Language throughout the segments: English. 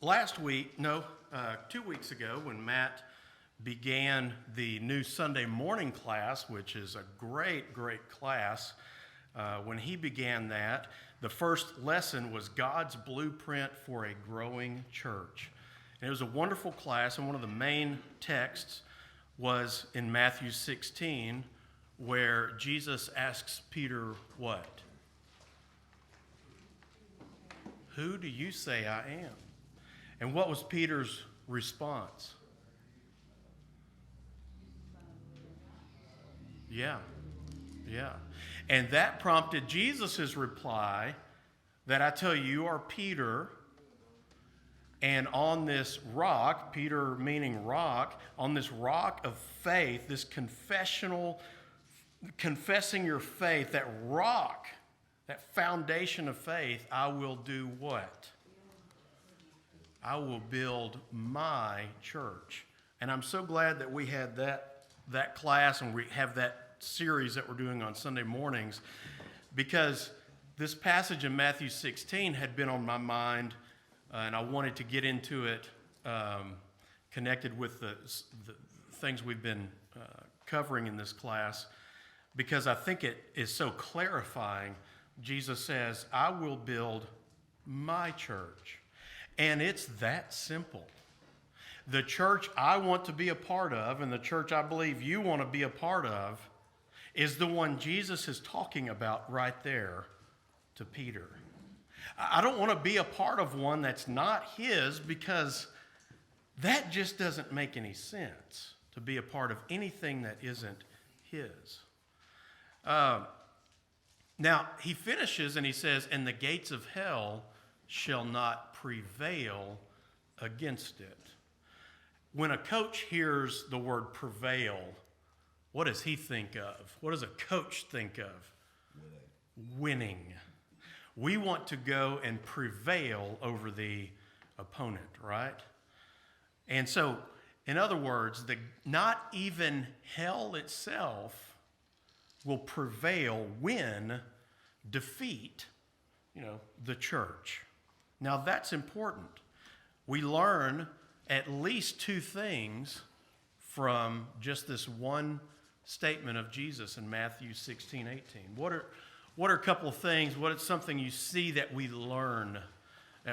2 weeks ago when Matt began the new Sunday morning class, which is a great class, when he began that, the first lesson was God's blueprint for a growing church. And it was a wonderful class, and one of the main texts was in Matthew 16, where Jesus asks Peter what? Who do you say I am? And what was Peter's response? Yeah. And that prompted Jesus' reply that I tell you are Peter, and on this rock, Peter meaning rock, on this rock of faith, this confessing your faith, that rock, that foundation of faith, I will do what? I will build my church. And I'm so glad that we had that class and we have that series that we're doing on Sunday mornings, because this passage in Matthew 16 had been on my mind, and I wanted to get into it connected with the things we've been covering in this class, because I think it is so clarifying. Jesus says, I will build my church. And it's that simple. The church I want to be a part of, and the church I believe you want to be a part of, is the one Jesus is talking about right there to Peter. I don't want to be a part of one that's not his, because that just doesn't make any sense, to be a part of anything that isn't his. Now, he finishes and he says, and the gates of hell shall not prevail against it. When a coach hears the word prevail, what does he think of? What does a coach think of? Winning. We want to go and prevail over the opponent, right? And so, in other words, not even hell itself will prevail, defeat, the church. Now, that's important. We learn at least two things from just this one statement of Jesus in Matthew 16:18. What are a couple of things? What is something you see that we learn?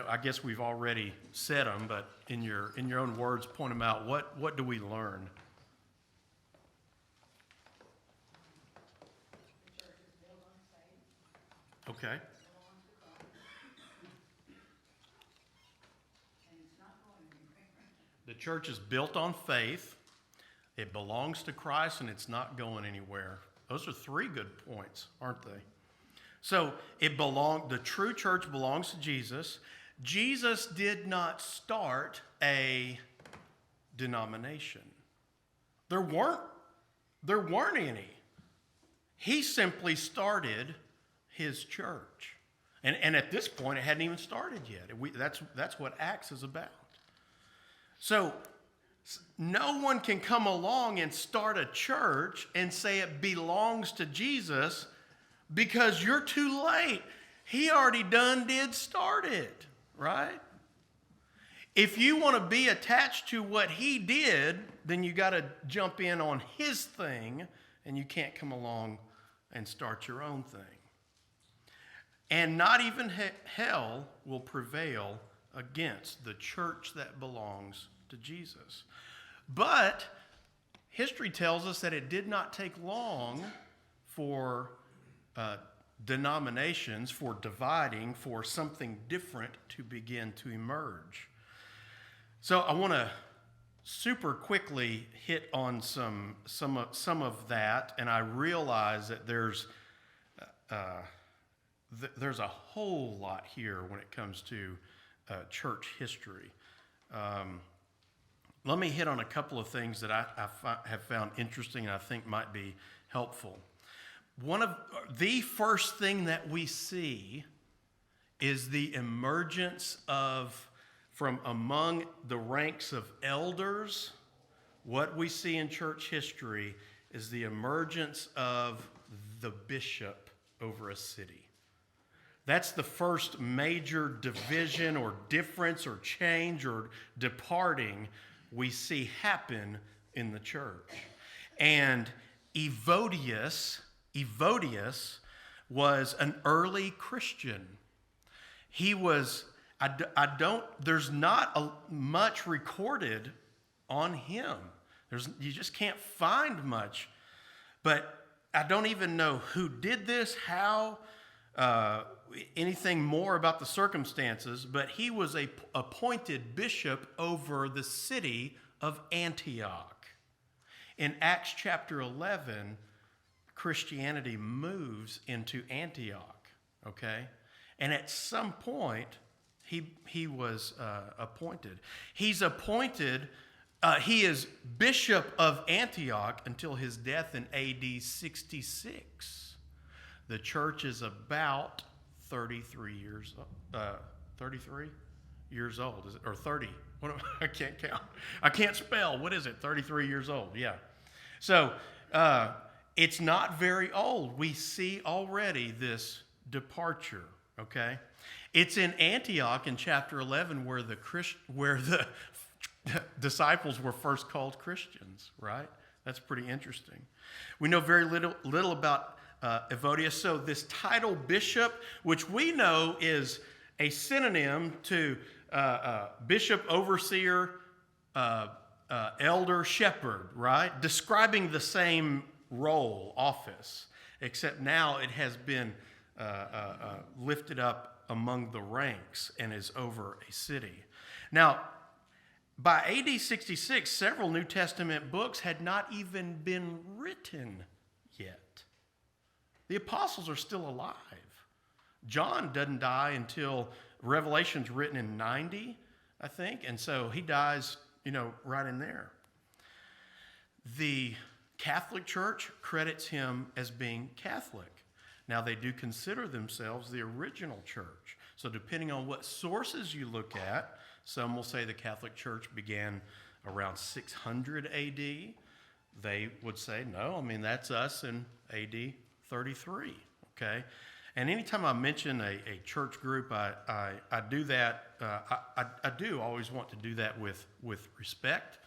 I guess we've already said them, but in your own words, point them out. What do we learn? Okay. The church is built on faith. It belongs to Christ, and it's not going anywhere. Those are three good points, aren't they? So the true church belongs to Jesus. Jesus did not start a denomination. There weren't any. He simply started his church. And at this point, it hadn't even started yet. That's what Acts is about. So no one can come along and start a church and say it belongs to Jesus, because you're too late. He already did start it, right? If you want to be attached to what he did, then you got to jump in on his thing, and you can't come along and start your own thing. And not even hell will prevail against the church that belongs to Jesus. But history tells us that it did not take long for denominations, for dividing, for something different to begin to emerge. So I want to super quickly hit on some of that, and I realize that there's a whole lot here when it comes to church history. Let me hit on a couple of things that I have found interesting and I think might be helpful. One of the first thing that we see is the emergence from among the ranks of elders. What we see in church history is the emergence of the bishop over a city. That's the first major division or difference or change or departing we see happen in the church. And Evodius was an early Christian. He was, there's not much recorded on him. You just can't find much. But I don't even know who did this, how, anything more about the circumstances, but he was appointed bishop over the city of Antioch. In Acts chapter 11, Christianity moves into Antioch, okay? And at some point, he was appointed. He's appointed, he is bishop of Antioch until his death in AD 66. The church is about 33 years old, is it? Or 30. I can't count. I can't spell. What is it? 33 years old. Yeah. So it's not very old. We see already this departure. Okay. It's in Antioch in chapter 11 where the disciples were first called Christians. Right. That's pretty interesting. We know very little about Evodius. So this title bishop, which we know is a synonym to bishop, overseer, elder, shepherd, right? Describing the same role, office, except now it has been lifted up among the ranks and is over a city. Now, by AD 66, several New Testament books had not even been written yet. The apostles are still alive. John doesn't die until Revelation's written in 90, I think, and so he dies, right in there. The Catholic Church credits him as being Catholic. Now, they do consider themselves the original church. So depending on what sources you look at, some will say the Catholic Church began around 600 AD. They would say, no, that's us in AD 33, okay? And anytime I mention a church group, I do that. I do always want to do that with respect.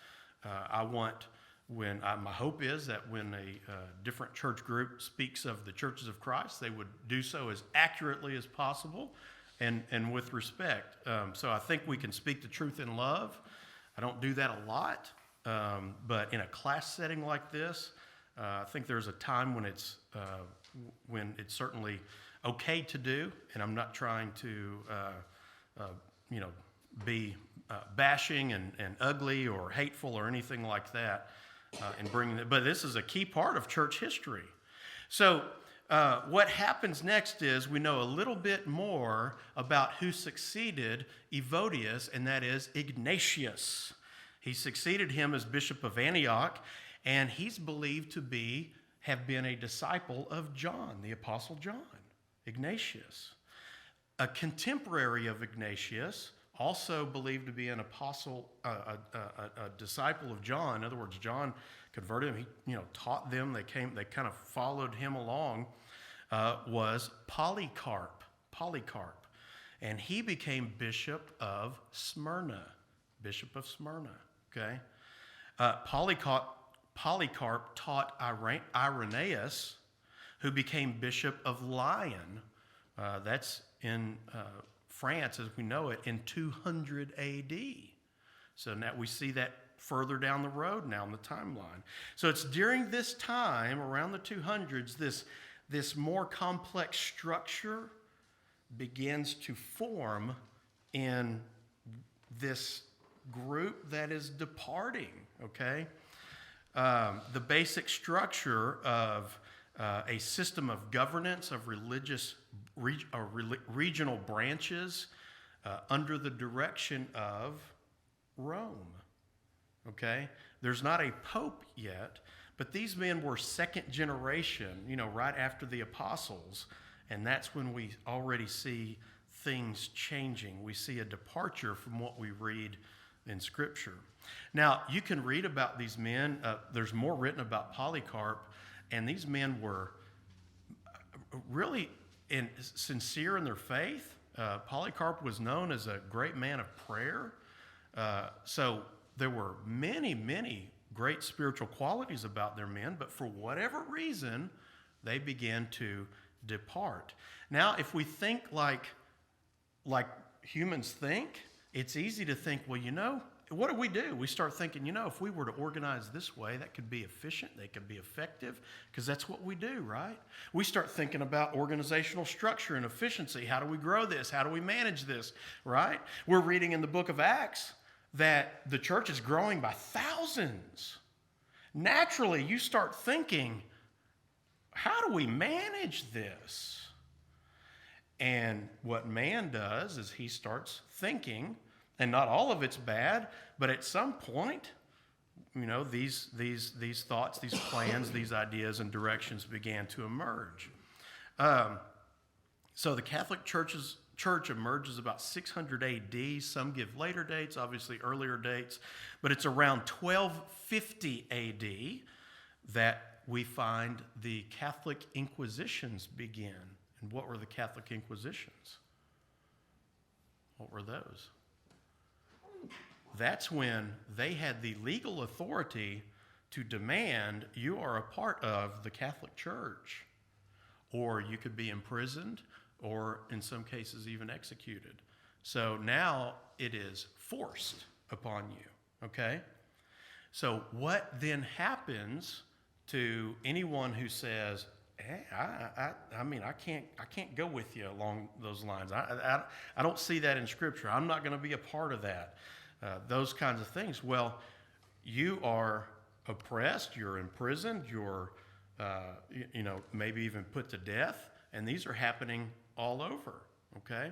My hope is that when a different church group speaks of the churches of Christ, they would do so as accurately as possible and with respect. So I think we can speak the truth in love. I don't do that a lot, but in a class setting like this, I think there's a time when it's certainly okay to do, and I'm not trying to, be bashing and ugly or hateful or anything like that, and bringing it. But this is a key part of church history. So what happens next is we know a little bit more about who succeeded Evodius, and that is Ignatius. He succeeded him as Bishop of Antioch, and he's believed to have been a disciple of John, the Apostle John. Ignatius, a contemporary of Ignatius, also believed to be an apostle, a disciple of John. In other words, John converted him. He, taught them. They kind of followed him along. Was Polycarp, and he became bishop of Smyrna. Okay, Polycarp taught Irenaeus, who became bishop of Lyon. That's in France, as we know it, in 200 AD. So now we see that further down the road now in the timeline. So it's during this time, around the 200s, this more complex structure begins to form in this group that is departing, okay? The basic structure of a system of governance of regional branches under the direction of Rome. Okay? There's not a pope yet, but these men were second generation, right after the apostles, and that's when we already see things changing. We see a departure from what we read in Scripture. Now, you can read about these men. There's more written about Polycarp, and these men were really and sincere in their faith. Polycarp was known as a great man of prayer. So there were many, many great spiritual qualities about their men, but for whatever reason, they began to depart. Now, if we think like humans think, it's easy to think, well, what do? We start thinking, if we were to organize this way, that could be efficient, they could be effective, because that's what we do, right? We start thinking about organizational structure and efficiency. How do we grow this? How do we manage this, right? We're reading in the book of Acts that the church is growing by thousands. Naturally, you start thinking, how do we manage this? And what man does is he starts thinking, and not all of it's bad, but at some point, these thoughts, these plans, these ideas and directions began to emerge. So the Catholic Church emerges about 600 AD. Some give later dates, obviously earlier dates, but it's around 1250 AD that we find the Catholic Inquisitions begin. And what were the Catholic Inquisitions? What were those? That's when they had the legal authority to demand you are a part of the Catholic Church, or you could be imprisoned, or in some cases even executed. So now it is forced upon you, okay? So what then happens to anyone who says, hey, I can't go with you along those lines. I don't see that in Scripture. I'm not going to be a part of that. Those kinds of things. Well, you are oppressed. You're imprisoned. You're, maybe even put to death. And these are happening all over. Okay,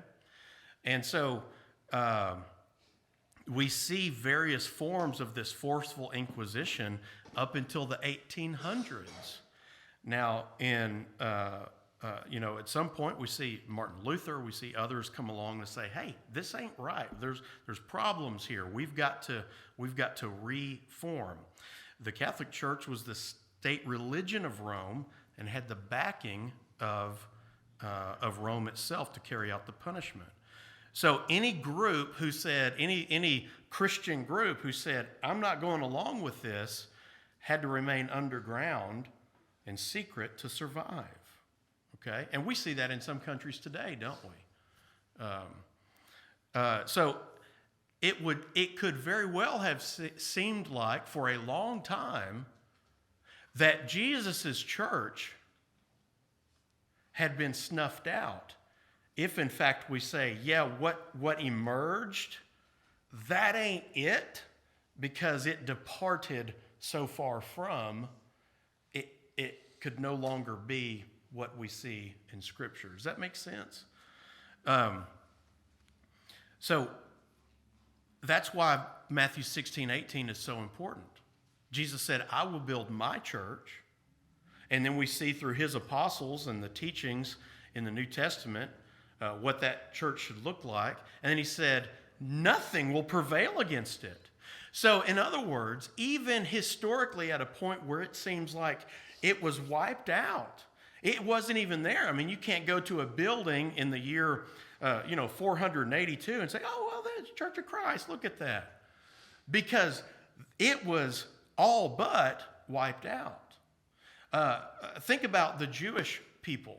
and so we see various forms of this forceful inquisition up until the 1800s. Now, at some point we see Martin Luther, we see others come along and say, hey, this ain't right. There's problems here. We've got to reform. The Catholic Church was the state religion of Rome and had the backing of Rome itself to carry out the punishment. So any group who said, any Christian group who said, I'm not going along with this, had to remain underground and secret to survive. Okay? And we see that in some countries today, don't we? So it could very well have seemed like for a long time that Jesus' church had been snuffed out. If in fact we say, yeah, what emerged, that ain't it, because it departed so far from, it could no longer be what we see in Scripture. Does that make sense? So that's why Matthew 16:18 is so important. Jesus said, I will build my church. And then we see through his apostles and the teachings in the New Testament what that church should look like. And then he said, nothing will prevail against it. So in other words, even historically at a point where it seems like it was wiped out, it wasn't even there. I mean, you can't go to a building in the year 482 and say, oh, well, there's Church of Christ, look at that. Because it was all but wiped out. Think about the Jewish people.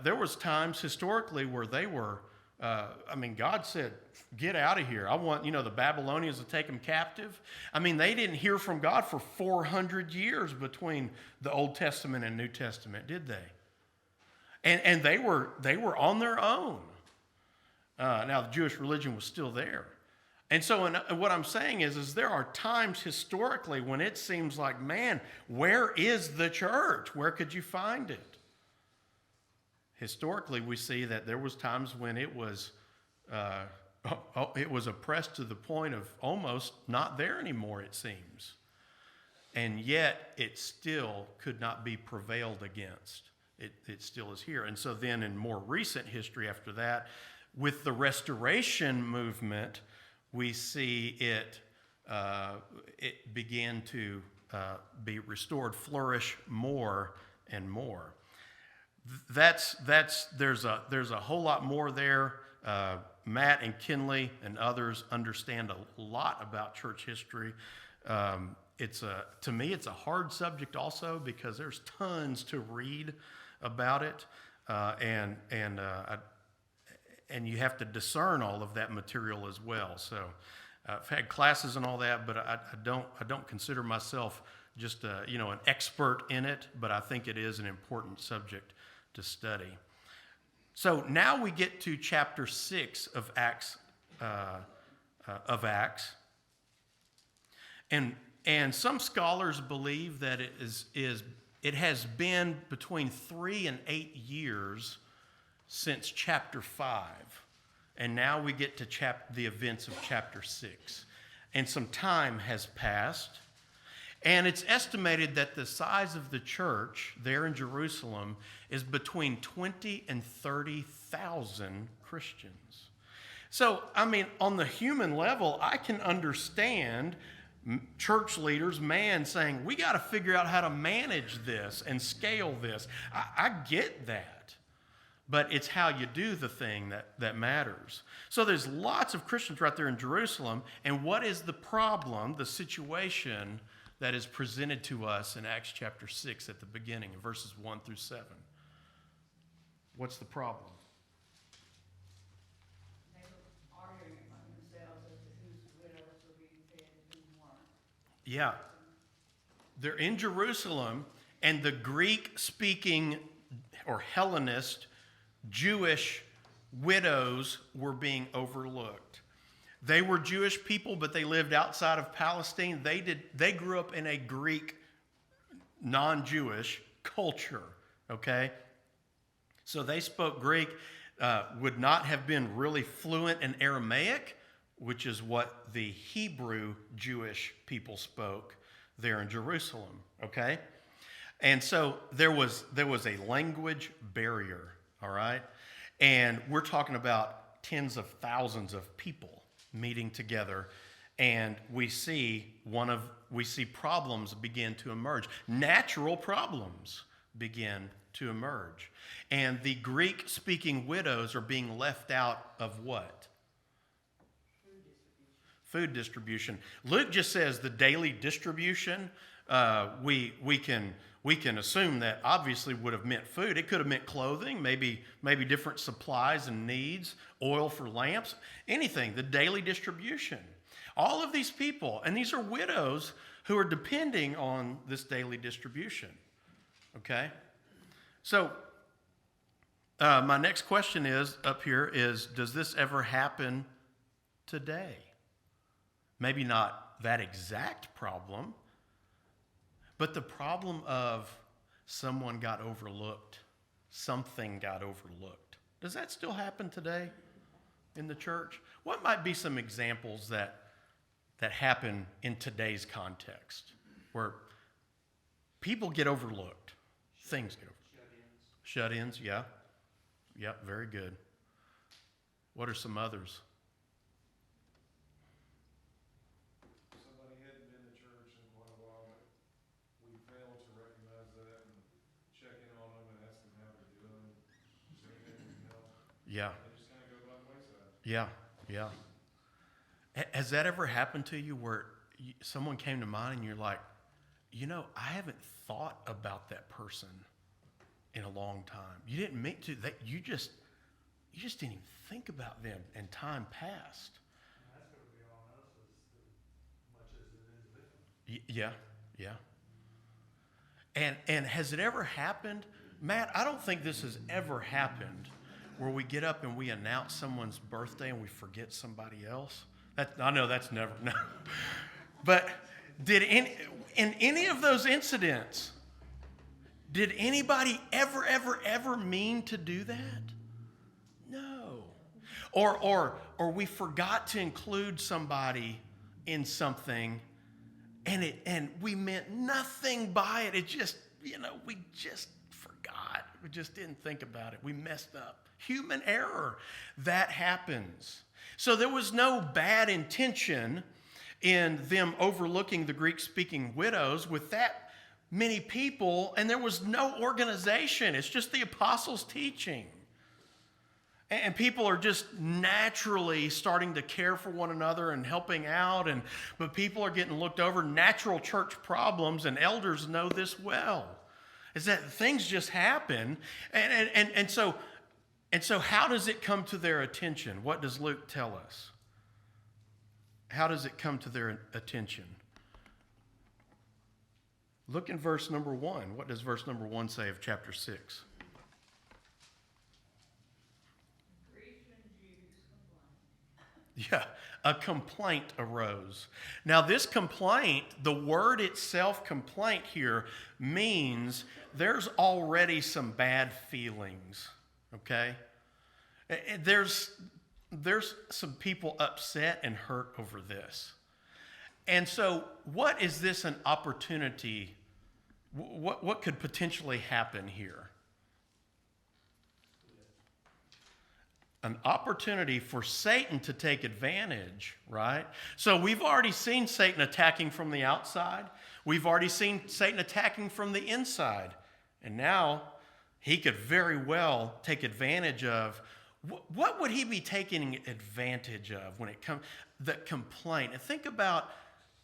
There was times historically where they were, God said, get out of here. I want, the Babylonians to take them captive. I mean, they didn't hear from God for 400 years between the Old Testament and New Testament, did they? And they were on their own. Now, the Jewish religion was still there. And so what I'm saying is there are times historically when it seems like, man, where is the church? Where could you find it? Historically, we see that there was times when it was oppressed to the point of almost not there anymore, it seems. And yet, it still could not be prevailed against. It still is here. And so then in more recent history after that, with the Restoration movement, we see it began to be restored, flourish more and more. there's a whole lot more there. Matt and Kinley and others understand a lot about church history. To me, it's a hard subject also because there's tons to read about it, and you have to discern all of that material as well. So I've had classes and all that, but I don't consider myself just an expert in it, but I think it is an important subject to study. So now we get to chapter 6 of Acts, and some scholars believe that it has been between 3 and 8 years since chapter 5, and now we get to the events of chapter 6, and some time has passed. And it's estimated that the size of the church there in Jerusalem is between 20 and 30,000 Christians. So, I mean, on the human level, I can understand church leaders, saying, we got to figure out how to manage this and scale this. I get that. But it's how you do the thing that matters. So there's lots of Christians right there in Jerusalem. And what is the problem, the situation that is presented to us in Acts chapter 6 at the beginning, in verses 1 through 7. What's the problem? They were arguing among themselves as to whose widows were being fed and who weren't. Yeah. They're in Jerusalem, and the Greek-speaking or Hellenist Jewish widows were being overlooked. They were Jewish people, but they lived outside of Palestine. They grew up in a Greek, non-Jewish culture, okay? So they spoke Greek, would not have been really fluent in Aramaic, which is what the Hebrew Jewish people spoke there in Jerusalem, okay? And so there was a language barrier, all right? And we're talking about tens of thousands of people meeting together, and we see problems begin to emerge. Natural problems begin to emerge. And the Greek-speaking widows are being left out of what? Food distribution. Luke just says the daily distribution. We can assume that obviously would have meant food. It could have meant clothing, maybe different supplies and needs, oil for lamps, anything, the daily distribution. All of these people, and these are widows who are depending on this daily distribution, okay? So my next question up here is, does this ever happen today? Maybe not that exact problem, but the problem of someone got overlooked, something got overlooked. Does that still happen today in the church? What might be some examples that happen in today's context where people get overlooked, things get overlooked? Shut-ins, yeah. Yeah, very good. What are some others? Yeah. Yeah. Has that ever happened to you where someone came to mind and you're like, I haven't thought about that person in a long time. You didn't mean to. You just didn't even think about them, and time passed. And that's going to be on us as much as it is with them. Yeah. And has it ever happened, Matt? I don't think this has ever happened where we get up and we announce someone's birthday and we forget somebody else. I know that's never, no. But in any of those incidents, did anybody ever mean to do that? No. Or we forgot to include somebody in something and we meant nothing by it. It just, we just forgot. We just didn't think about it. We messed up. Human error. That happens. So there was no bad intention in them overlooking the Greek-speaking widows. With that, many people, and there was no organization. It's just the apostles' teaching. And people are just naturally starting to care for one another and helping out, but people are getting looked over. Natural church problems, and elders know this well, is that things just happen. And so how does it come to their attention? What does Luke tell us? How does it come to their attention? Look in verse number 1. What does verse number 1 say of chapter 6? Yeah, a complaint arose. Now, this complaint, the word itself, complaint here, means there's already some bad feelings, okay? There's some people upset and hurt over this. And so, what is this an opportunity? What could potentially happen here? An opportunity for Satan to take advantage, right? So we've already seen Satan attacking from the outside. We've already seen Satan attacking from the inside. And now he could very well take advantage of, what would he be taking advantage of when it comes, the complaint? And think about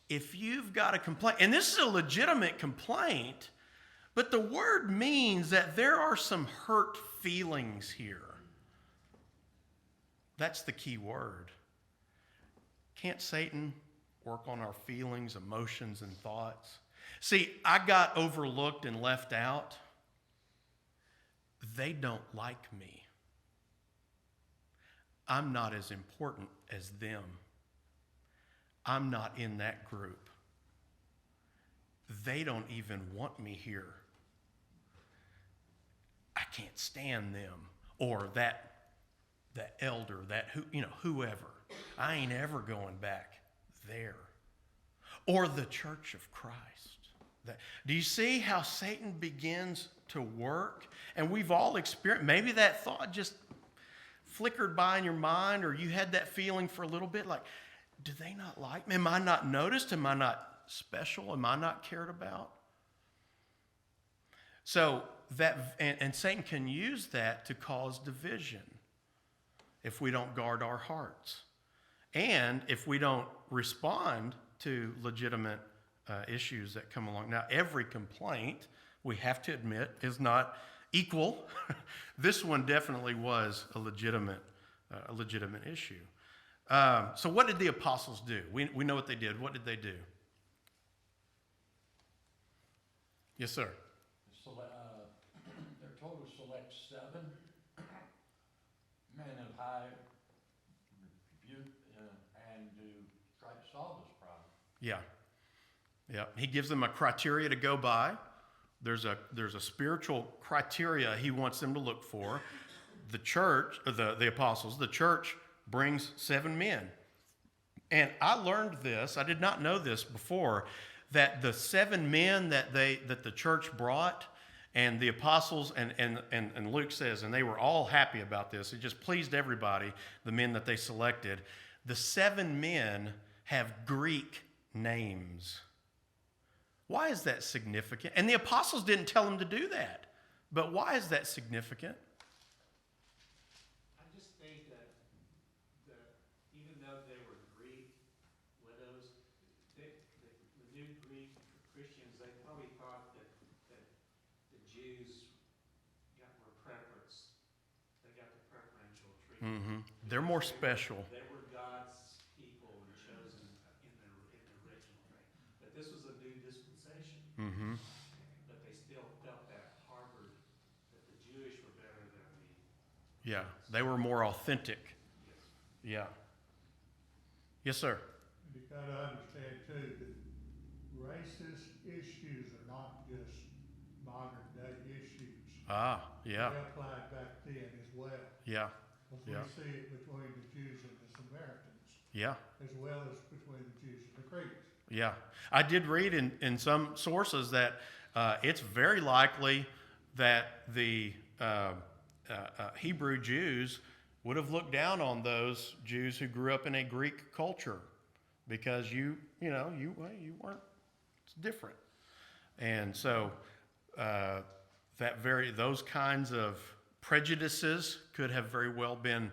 if you've got a complaint, and this is a legitimate complaint, but the word means that there are some hurt feelings here. That's the key word. Can't Satan work on our feelings, emotions, and thoughts? See, I got overlooked and left out. They don't like me. I'm not as important as them. I'm not in that group. They don't even want me here. I can't stand them. Or that elder, whoever. I ain't ever going back there. Or the church of Christ. Do you see how Satan begins to work? And we've all experienced, maybe that thought just flickered by in your mind, or you had that feeling for a little bit, like, do they not like me? Am I not noticed? Am I not special? Am I not cared about? So and Satan can use that to cause division if we don't guard our hearts. And if we don't respond to legitimate issues that come along. Now, every complaint, we have to admit, is not equal. This one definitely was a legitimate issue. So what did the apostles do? We know what they did. What did they do? Yes, sir. They're told to select 7 men of high repute and to try to solve this problem. Yeah. He gives them a criteria to go by. There's a spiritual criteria he wants them to look for. The church, the apostles, the church brings 7 men. And I learned this, I did not know this before, that the 7 men that the church brought, and the apostles, and Luke says, and they were all happy about this. It just pleased everybody, the men that they selected. The 7 men have Greek names. Why is that significant? And the apostles didn't tell them to do that. But why is that significant? I just think that even though they were Greek widows, the new Greek Christians, they probably thought that the Jews were preference. They got the preferential treatment. Mm-hmm. They're more special. They were God's people and chosen in the original. But this was a new dispensation. Mm-hmm. But they still felt that harbored that the Jewish were better than the. Yeah, they were more authentic. Yeah. Yes, sir. You gotta understand too, that racist issues are not just modern day issues. Ah, yeah, They applied back then as well. yeah, Because Yeah. we see it between the Jews and the Samaritans, yeah, as well as between the Jews and the Greeks. yeah. I did read in some sources that it's very likely that the Hebrew Jews would have looked down on those Jews who grew up in a Greek culture, because you weren't. It's different. And so those kinds of prejudices could have very well been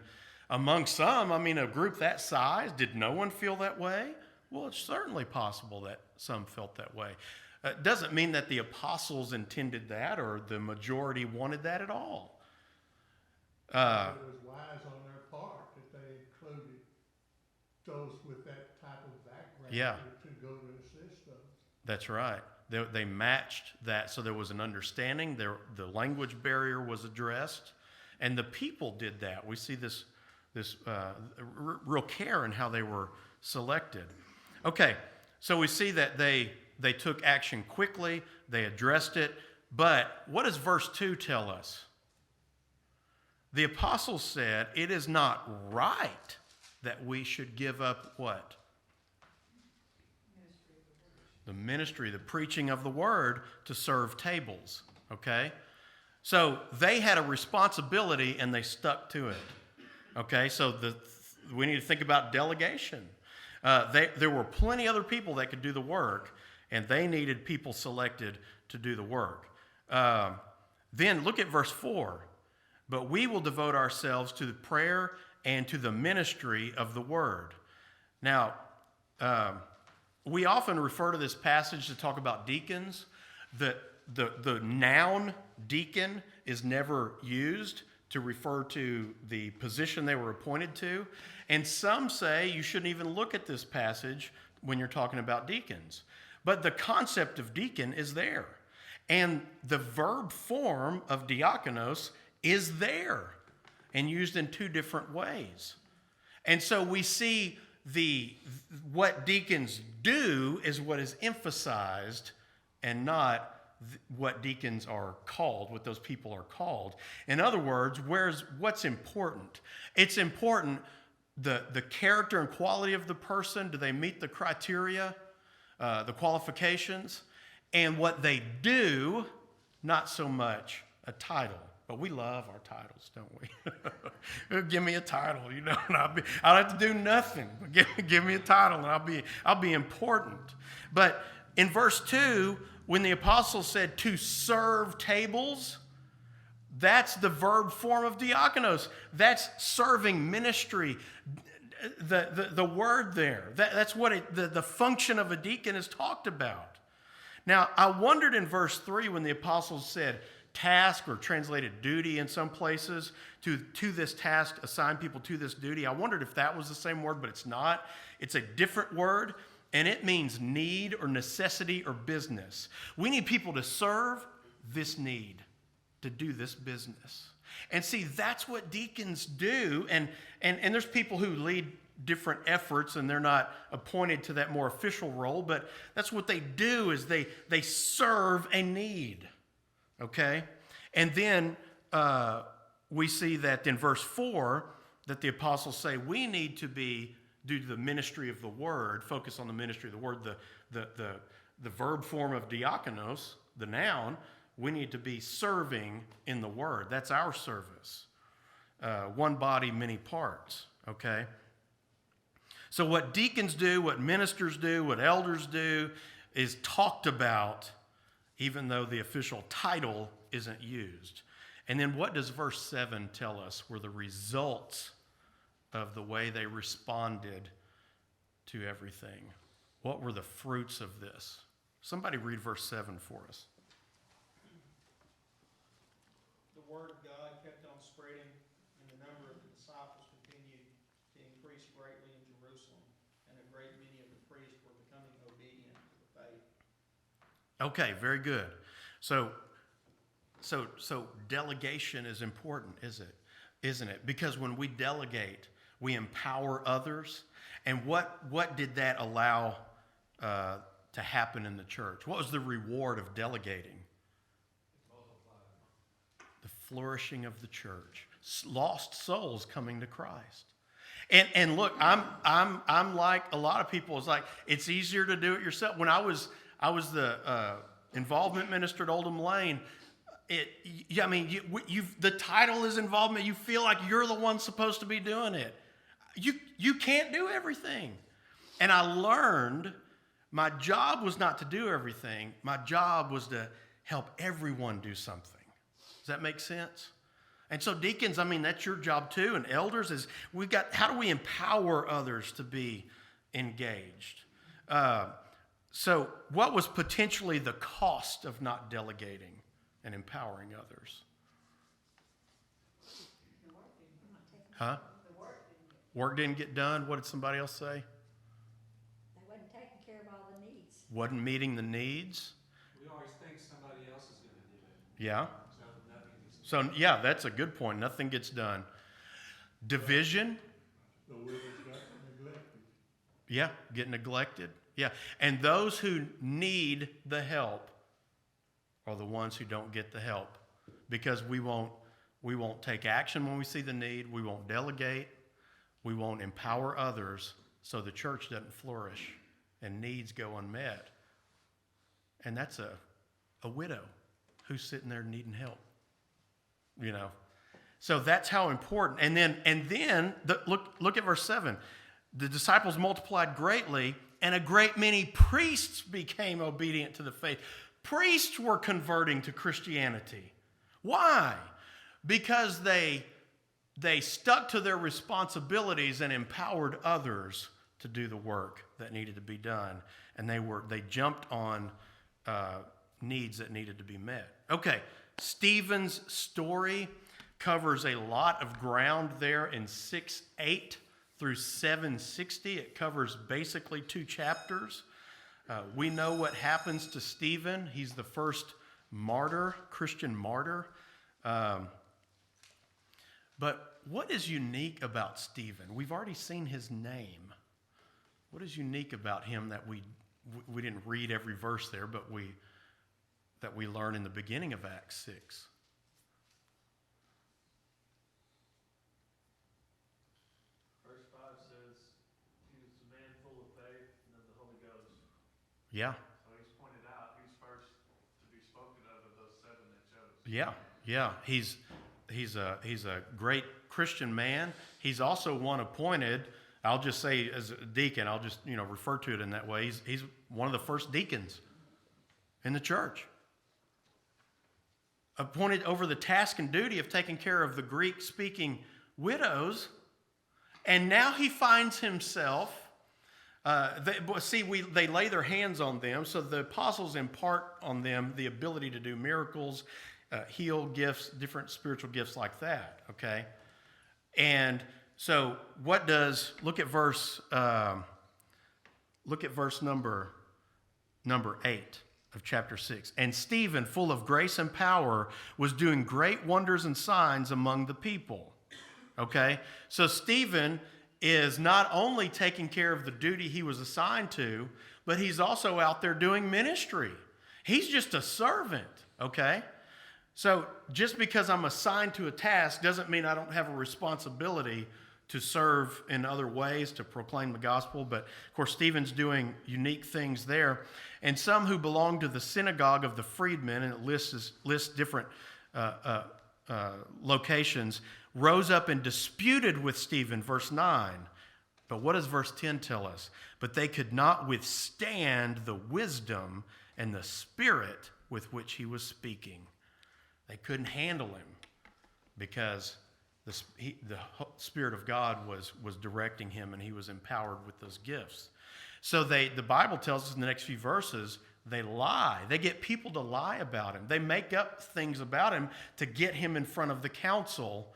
among some. I mean, a group that size, did no one feel that way? Well, it's certainly possible that some felt that way. It doesn't mean that the apostles intended that or the majority wanted that at all. It was wise on their part that they included those with that type of background Yeah. to go to assist those. That's right. They matched that, so there was an understanding. The language barrier was addressed, and the people did that. We see this real care in how they were selected. Okay, so we see that they took action quickly. They addressed it. But what does verse 2 tell us? The apostles said, "It is not right that we should give up" what? The ministry, the preaching of the word to serve tables, okay? So they had a responsibility and they stuck to it, okay? So we need to think about delegation. There were plenty other people that could do the work, and they needed people selected to do the work. Then look at verse 4. "But we will devote ourselves to the prayer and to the ministry of the word." Now, we often refer to this passage to talk about deacons. The noun deacon is never used to refer to the position they were appointed to. And some say you shouldn't even look at this passage when you're talking about deacons. But the concept of deacon is there. And the verb form of diakonos is there and used in two different ways. And so we see what deacons do is what is emphasized and not what deacons are called, what those people are called. In other words, what's important? It's important the character and quality of the person. Do they meet the criteria, the qualifications? And what they do, not so much a title. But we love our titles, don't we? Give me a title, and I don't have to do nothing. But give me a title, and I'll be important. But in verse 2, when the apostle said to serve tables, that's the verb form of diakonos. That's serving ministry. The word there, that's what the function of a deacon is talked about. Now, I wondered in verse 3 when the apostles said task, or translated duty in some places, to this task, assign people to this duty. I wondered if that was the same word, but it's not. It's a different word, and it means need or necessity or business. We need people to serve this need, to do this business. And see, that's what deacons do, and there's people who lead different efforts, and they're not appointed to that more official role, but that's what they do, is they serve a need. Okay? And then we see that in verse 4 that the apostles say we need to be, due to the ministry of the word, focus on the ministry of the word, the verb form of diakonos, the noun, we need to be serving in the word. That's our service. One body, many parts. Okay? So what deacons do, what ministers do, what elders do is talked about, even though the official title isn't used. And then what does verse 7 tell us were the results of the way they responded to everything? What were the fruits of this? Somebody read verse 7 for us. The word of God kept on spreading, and the number of the disciples continued to increase greatly in Jerusalem, and a great many of the priests were becoming obedient to the faith. Okay, very good. So delegation is important, isn't it? Because when we delegate, we empower others. And what did that allow to happen in the church? What was the reward of delegating? The flourishing of the church, lost souls coming to Christ. And look, I'm like a lot of people. It's like it's easier to do it yourself. When I was the involvement minister at Oldham Lane. The title is involvement. You feel like you're the one supposed to be doing it. You can't do everything. And I learned My job was not to do everything. My job was to help everyone do something. Does that make sense? And so deacons, I mean, that's your job too. And elders is, how do we empower others to be engaged? So what was potentially the cost of not delegating and empowering others? Huh? Work didn't get done. What did somebody else say? They wasn't taking care of all the needs. Wasn't meeting the needs. We always think somebody else is gonna do it, Yeah. so nothing gets. So yeah, that's a good point. Nothing gets done. Division. The widows got neglected. Yeah, get neglected. Yeah. And those who need the help are the ones who don't get the help, because we won't take action when we see the need. We won't delegate. We won't empower others, so the church doesn't flourish and needs go unmet. And that's a widow who's sitting there needing help. You know. So that's how important. And then look at verse 7. The disciples multiplied greatly, and a great many priests became obedient to the faith. Priests were converting to Christianity. Why? Because they stuck to their responsibilities and empowered others to do the work that needed to be done. And they jumped on needs that needed to be met. Okay, Stephen's story covers a lot of ground there in 6:8 through 7:60. It covers basically 2 chapters. We know what happens to Stephen. He's the first martyr, Christian martyr. But what is unique about Stephen? We've already seen his name. What is unique about him that we didn't read every verse there, but that we learn in the beginning of Acts 6? Verse 5 says, he was a man full of faith and of the Holy Ghost. Yeah, So he's pointed out he's first to be spoken of those 7 that chose. yeah. He's a great Christian man. He's also one appointed. I'll just say as a deacon. I'll just refer to it in that way. He's one of the first deacons in the church, appointed over the task and duty of taking care of the Greek-speaking widows. And now he finds himself. They lay their hands on them, so the apostles impart on them the ability to do miracles, heal, gifts, different spiritual gifts like that. Okay, and so look at verse number 8 of chapter 6. And Stephen, full of grace and power, was doing great wonders and signs among the people. Okay, so Stephen is not only taking care of the duty he was assigned to, but he's also out there doing ministry. He's just a servant, okay? So just because I'm assigned to a task doesn't mean I don't have a responsibility to serve in other ways, to proclaim the gospel. But of course, Stephen's doing unique things there. And some who belonged to the synagogue of the freedmen, and it lists different locations, rose up and disputed with Stephen, verse 9. But what does verse 10 tell us? But they could not withstand the wisdom and the spirit with which he was speaking. They couldn't handle him because the Spirit of God was directing him, and he was empowered with those gifts. So the Bible tells us in the next few verses, they lie. They get people to lie about him. They make up things about him to get him in front of the council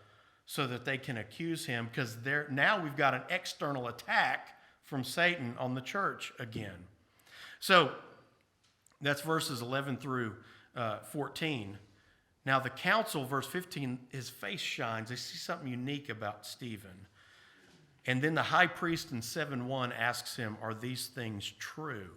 so that they can accuse him, because now we've got an external attack from Satan on the church again. So that's verses 11 through 14. Now the council, verse 15, his face shines. They see something unique about Stephen. And then the high priest in 7:1 asks him, are these things true?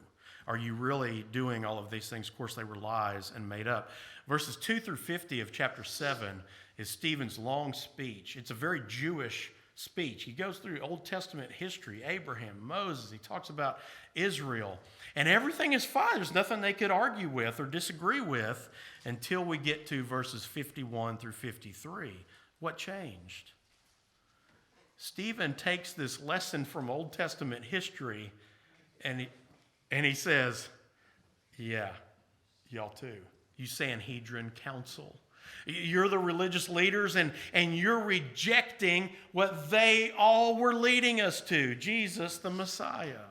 Are you really doing all of these things? Of course, they were lies and made up. Verses 2 through 50 of chapter 7 is Stephen's long speech. It's a very Jewish speech. He goes through Old Testament history, Abraham, Moses. He talks about Israel. And everything is fine. There's nothing they could argue with or disagree with until we get to verses 51 through 53. What changed? Stephen takes this lesson from Old Testament history and And he says, yeah, y'all too. You Sanhedrin council. You're the religious leaders, and you're rejecting what they all were leading us to, Jesus the Messiah.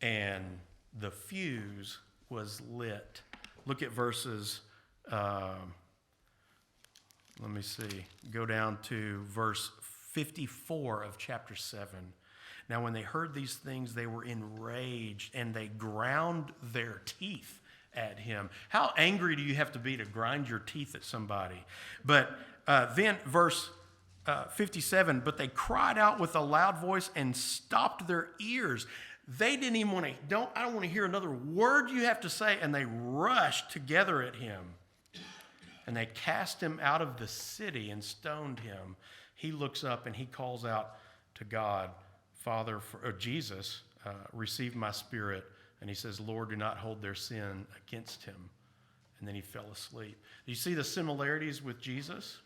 And the fuse was lit. Look at verses, let me see, go down to verse 54 of chapter 7. Now, when they heard these things, they were enraged, and they ground their teeth at him. How angry do you have to be to grind your teeth at somebody? But then verse 57, but they cried out with a loud voice and stopped their ears. They didn't even want to, I don't want to hear another word you have to say, and they rushed together at him. And they cast him out of the city and stoned him. He looks up and he calls out to God, Father, Jesus, receive my spirit. And he says, Lord, do not hold their sin against him. And then he fell asleep. Do you see the similarities with Jesus?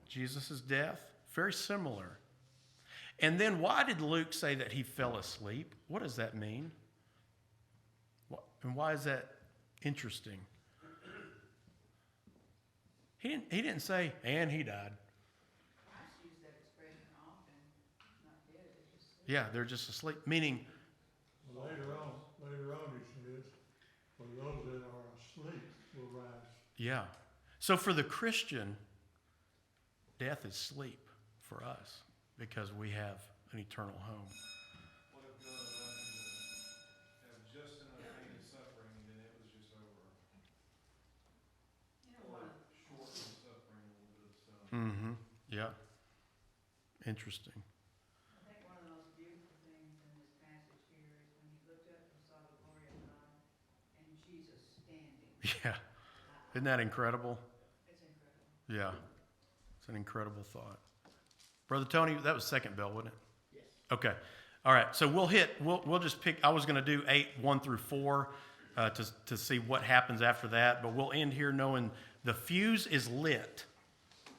Jesus' death? Very similar. And then why did Luke say that he fell asleep? What does that mean? And why is that interesting? He didn't say, and he died. I just use that expression often, not dead, they're just asleep. Yeah, they're just asleep. Meaning, Later on he says, for those that are asleep will rise. yeah. So for the Christian, death is sleep for us because we have an eternal home. What if God allowed him to have just enough pain and suffering, and then it was just over? You know, Or one of, shorten the suffering a little bit, so. Mm-hmm. Yeah. Interesting. I think one of the most beautiful things in this passage here is when he looked up and saw the glory of God and Jesus standing. Yeah. Isn't that incredible? It's incredible. Yeah. It's an incredible thought. Brother Tony, that was second bell, wasn't it? Yes. Okay. All right. So we'll just pick, I was going to do 8, 1 through 4 to see what happens after that, but we'll end here knowing the fuse is lit,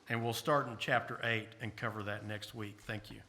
and we'll start in chapter 8 and cover that next week. Thank you.